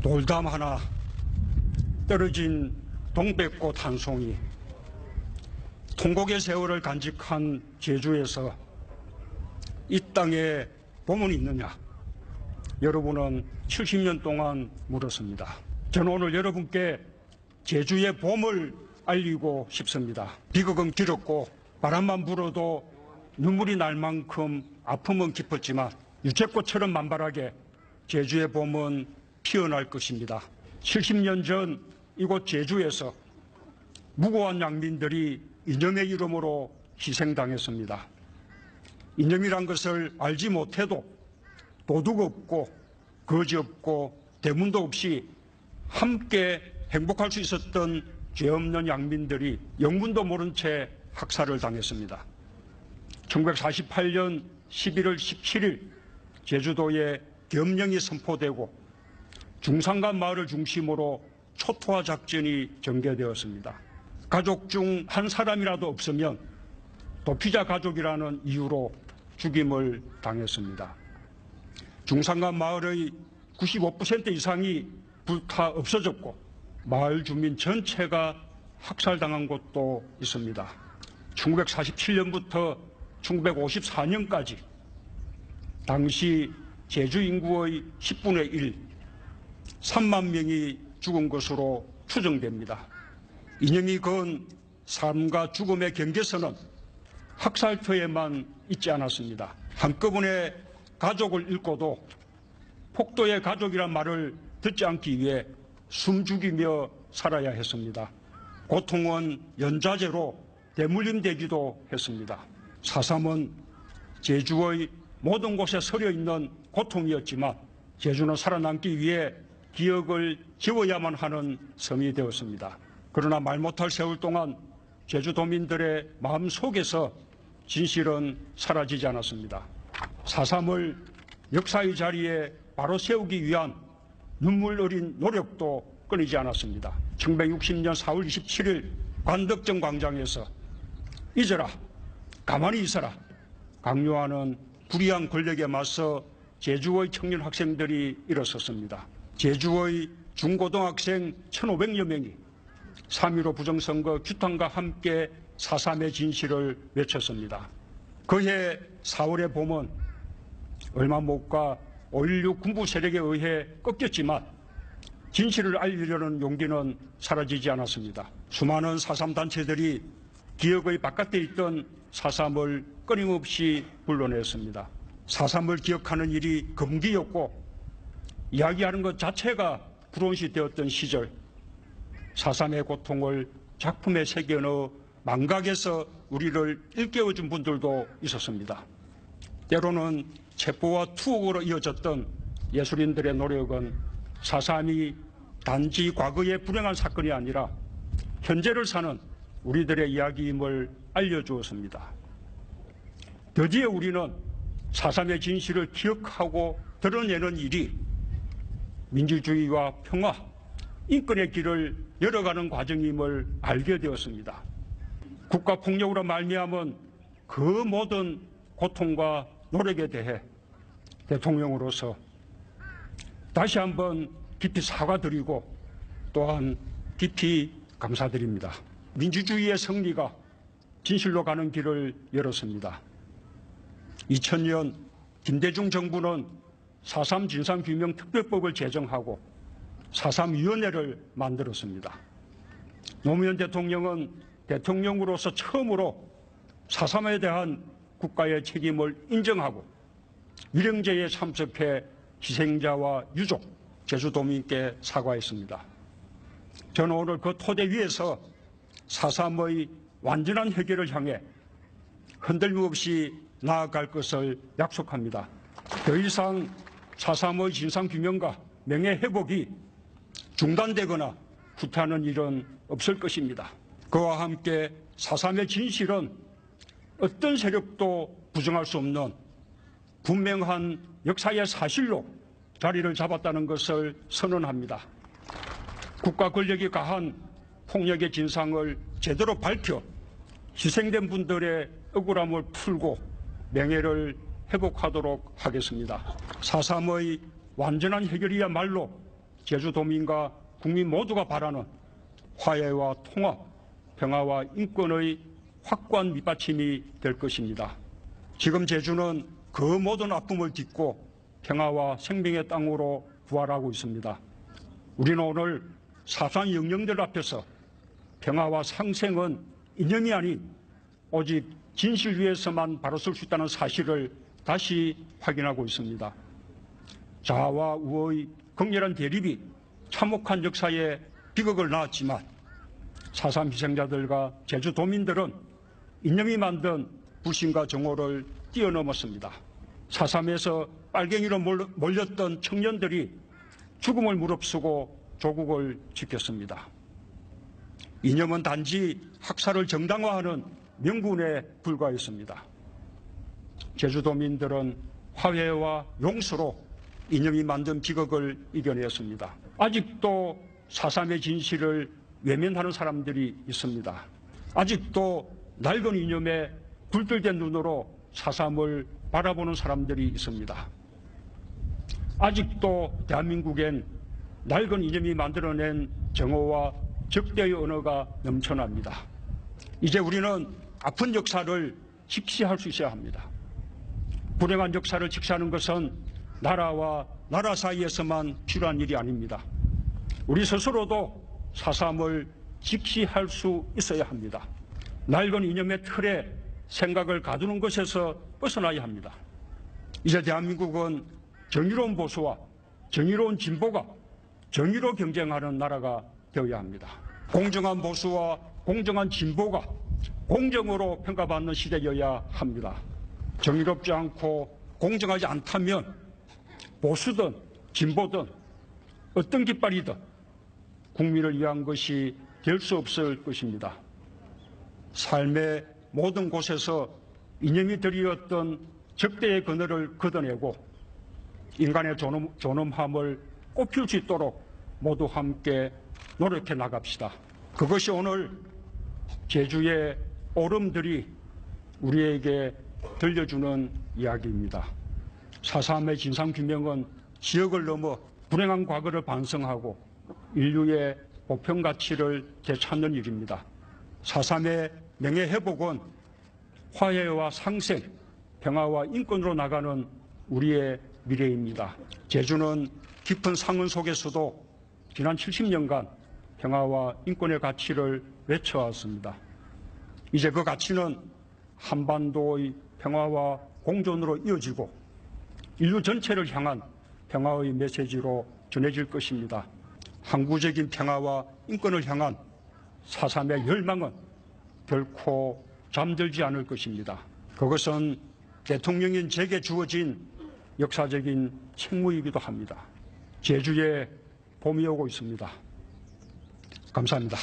돌담 하나, 떨어진 동백꽃 한 송이, 통곡의 세월을 간직한 제주에서 이 땅에 봄은 있느냐? 여러분은 70년 동안 물었습니다. 저는 오늘 여러분께 제주의 봄을 알리고 싶습니다. 비극은 길었고 바람만 불어도 눈물이 날 만큼 아픔은 깊었지만 유채꽃처럼 만발하게 제주의 봄은 피어날 것입니다. 70년 전 이곳 제주에서 무고한 양민들이 이념의 이름으로 희생당했습니다. 이념이란 것을 알지 못해도 도둑 없고 거지 없고 대문도 없이 함께 행복할 수 있었던 죄 없는 양민들이 영문도 모른 채 학살을 당했습니다. 1948년 11월 17일 제주도에 계엄령이 선포되고 중산간 마을을 중심으로 초토화 작전이 전개되었습니다. 가족 중 한 사람이라도 없으면 도피자 가족이라는 이유로 죽임을 당했습니다. 중산간 마을의 95% 이상이 불타 없어졌고 마을 주민 전체가 학살당한 곳도 있습니다. 1947년부터 1954년까지 당시 제주 인구의 10분의 1, 3만 명이 죽은 것으로 추정됩니다. 이념이 그은 삶과 죽음의 경계선은 학살터에만 있지 않았습니다. 한꺼번에 가족을 잃고도 폭도의 가족이란 말을 듣지 않기 위해 숨죽이며 살아야 했습니다. 고통은 연좌제로 대물림되기도 했습니다. 4.3은 제주의 모든 곳에 서려 있는 고통이었지만 제주는 살아남기 위해 기억을 지워야만 하는 섬이 되었습니다. 그러나 말 못할 세월 동안 제주도민들의 마음속에서 진실은 사라지지 않았습니다. 4.3을 역사의 자리에 바로 세우기 위한 눈물 어린 노력도 끊이지 않았습니다. 1960년 4월 27일 관덕정 광장에서 잊어라, 가만히 있어라 강요하는 불의한 권력에 맞서 제주의 청년 학생들이 일어섰습니다. 제주의 중고등학생 1,500여 명이 3.15 부정선거 규탄과 함께 4.3의 진실을 외쳤습니다. 그해 4월의 봄은 얼마 못 가 5.16 군부 세력에 의해 꺾였지만 진실을 알리려는 용기는 사라지지 않았습니다. 수많은 4.3 단체들이 기억의 바깥에 있던 4.3을 끊임없이 불러냈습니다. 4.3을 기억하는 일이 금기였고 이야기하는 것 자체가 불온시 되었던 시절 4.3의 고통을 작품에 새겨넣어 망각해서 우리를 일깨워준 분들도 있었습니다. 때로는 체포와 투옥으로 이어졌던 예술인들의 노력은 4.3이 단지 과거의 불행한 사건이 아니라 현재를 사는 우리들의 이야기임을 알려주었습니다. 드디어 우리는 4.3의 진실을 기억하고 드러내는 일이 민주주의와 평화, 인권의 길을 열어가는 과정임을 알게 되었습니다. 국가폭력으로 말미암은 그 모든 고통과 노력에 대해 대통령으로서 다시 한번 깊이 사과드리고 또한 깊이 감사드립니다. 민주주의의 승리가 진실로 가는 길을 열었습니다. 2000년 김대중 정부는 4.3 진상규명특별법을 제정하고 4.3위원회를 만들었습니다. 노무현 대통령은 대통령으로서 처음으로 4.3에 대한 국가의 책임을 인정하고 위령제에 참석해 희생자와 유족, 제주도민께 사과했습니다. 저는 오늘 그 토대 위에서 4.3의 완전한 해결을 향해 흔들림 없이 나아갈 것을 약속합니다. 더 이상 4.3의 진상규명과 명예회복이 중단되거나 후퇴하는 일은 없을 것입니다. 그와 함께 4.3의 진실은 어떤 세력도 부정할 수 없는 분명한 역사의 사실로 자리를 잡았다는 것을 선언합니다. 국가 권력이 가한 폭력의 진상을 제대로 밝혀 희생된 분들의 억울함을 풀고 명예를 회복하도록 하겠습니다. 4.3의 완전한 해결이야말로 제주도민과 국민 모두가 바라는 화해와 통합, 평화와 인권의 확고한 밑받침이 될 것입니다. 지금 제주는 그 모든 아픔을 딛고 평화와 생명의 땅으로 부활하고 있습니다. 우리는 오늘 사소한 영령들 앞에서 평화와 상생은 이념이 아닌 오직 진실 위에서만 바로 설 수 있다는 사실을 다시 확인하고 있습니다. 자아와 우의 극렬한 대립이 참혹한 역사에 비극을 낳았지만 4.3 희생자들과 제주도민들은 이념이 만든 불신과 정오를 뛰어넘었습니다. 4.3에서 빨갱이로 몰렸던 청년들이 죽음을 무릅쓰고 조국을 지켰습니다. 이념은 단지 학살을 정당화하는 명분에 불과했습니다. 제주도민들은 화해와 용서로 이념이 만든 비극을 이겨냈습니다. 아직도 4.3의 진실을 외면하는 사람들이 있습니다. 아직도 낡은 이념에 굴들된 눈으로 4.3을 바라보는 사람들이 있습니다. 아직도 대한민국엔 낡은 이념이 만들어낸 정오와 적대의 언어가 넘쳐납니다. 이제 우리는 아픈 역사를 직시할 수 있어야 합니다. 불행한 역사를 직시하는 것은 나라와 나라 사이에서만 필요한 일이 아닙니다. 우리 스스로도 4.3을 직시할 수 있어야 합니다. 낡은 이념의 틀에 생각을 가두는 것에서 벗어나야 합니다. 이제 대한민국은 정의로운 보수와 정의로운 진보가 정의로 경쟁하는 나라가 되어야 합니다. 공정한 보수와 공정한 진보가 공정으로 평가받는 시대여야 합니다. 정의롭지 않고 공정하지 않다면 보수든 진보든 어떤 깃발이든 국민을 위한 것이 될 수 없을 것입니다. 삶의 모든 곳에서 이념이 드리웠던 적대의 그늘을 걷어내고 인간의 존엄함을 꽃피울 수 있도록 모두 함께 노력해 나갑시다. 그것이 오늘 제주의 오름들이 우리에게 들려주는 이야기입니다. 4.3의 진상규명은 지역을 넘어 불행한 과거를 반성하고 인류의 보편 가치를 되찾는 일입니다. 4.3의 명예회복은 화해와 상생, 평화와 인권으로 나가는 우리의 미래입니다. 제주는 깊은 상흔 속에서도 지난 70년간 평화와 인권의 가치를 외쳐왔습니다. 이제 그 가치는 한반도의 평화와 공존으로 이어지고 인류 전체를 향한 평화의 메시지로 전해질 것입니다. 항구적인 평화와 인권을 향한 4.3의 열망은 결코 잠들지 않을 것입니다. 그것은 대통령인 제게 주어진 역사적인 책무이기도 합니다. 제주에 봄이 오고 있습니다. 감사합니다.